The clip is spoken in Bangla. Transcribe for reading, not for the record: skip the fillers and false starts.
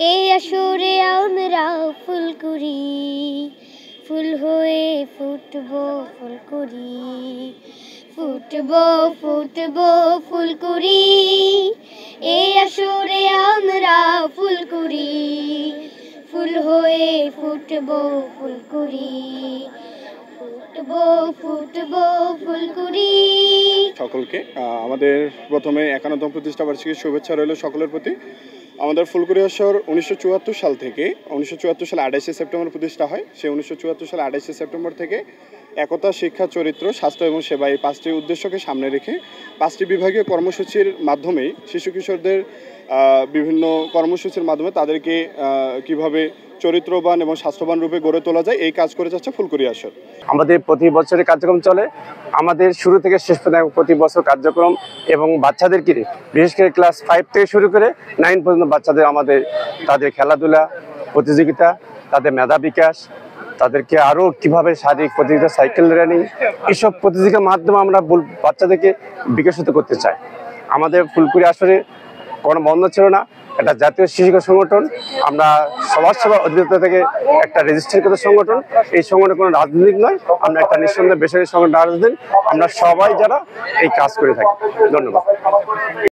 এই আসরে আমরা ফুল করি, ফুল হয়ে ফুটবো ফুল করি, ফুটবো ফুটবো ফুল করি। এই আসরে আমরা ফুল করি, ফুল হয়ে ফুটবো ফুল করি, ফুটবো ফুটবো ফুল করি। সকলকে আমাদের প্রথমে 51তম প্রতিষ্ঠা বার্ষিকীর শুভেচ্ছা রইল সকলের প্রতি। আমাদের ফুলকুড়ি আসর 1974 সাল থেকে 1974 সালে 28শে সেপ্টেম্বর প্রতিষ্ঠা হয়। সেই 1974 সালে 28শে সেপ্টেম্বর থেকে একতা, শিক্ষা, চরিত্র, স্বাস্থ্য এবং সেবা এই 5টি উদ্দেশ্যকে সামনে রেখে 5টি বিভাগীয় কর্মসূচির মাধ্যমে শিশু কিশোরদের বিভিন্ন কর্মসূচির মাধ্যমে তাদেরকে কিভাবে চরিত্রবান এবং স্বাস্থ্যবান রূপে গড়ে তোলা যায় এই কাজ করে যাচ্ছে ফুলকুড়ি আসর। আমাদের প্রতি বছরের কার্যক্রম চলে। আমাদের শুরু থেকে শেষ পর্যন্ত প্রতি বছর কার্যক্রম এবং বাচ্চাদেরকে বিশেষ করে ক্লাস 5 থেকে শুরু করে 9 পর্যন্ত বাচ্চাদের আমাদের তাদের খেলাধুলা প্রতিযোগিতা, তাদের মেধা বিকাশ, তাদেরকে আরও কীভাবে শারীরিক প্রতিযোগিতা, সাইকেল রানিং, এইসব প্রতিযোগিতার মাধ্যমে আমরা বাচ্চাদেরকে বিকশিত করতে চাই। আমাদের ফুলকুড়ি আসরে কোনো বন্ধ ছিল না, একটা জাতীয় শিশু সংগঠন। আমরা সমাজ সেবা অধিদপ্তর থেকে একটা রেজিস্ট্রেশনকৃত সংগঠন। এই সংগঠন কোনো রাজনৈতিক নয়, আমরা একটা নিঃসন্দেহে বেসরকারি সংগঠন। আমরা সবাই যারা এই কাজ করে থাকি। ধন্যবাদ।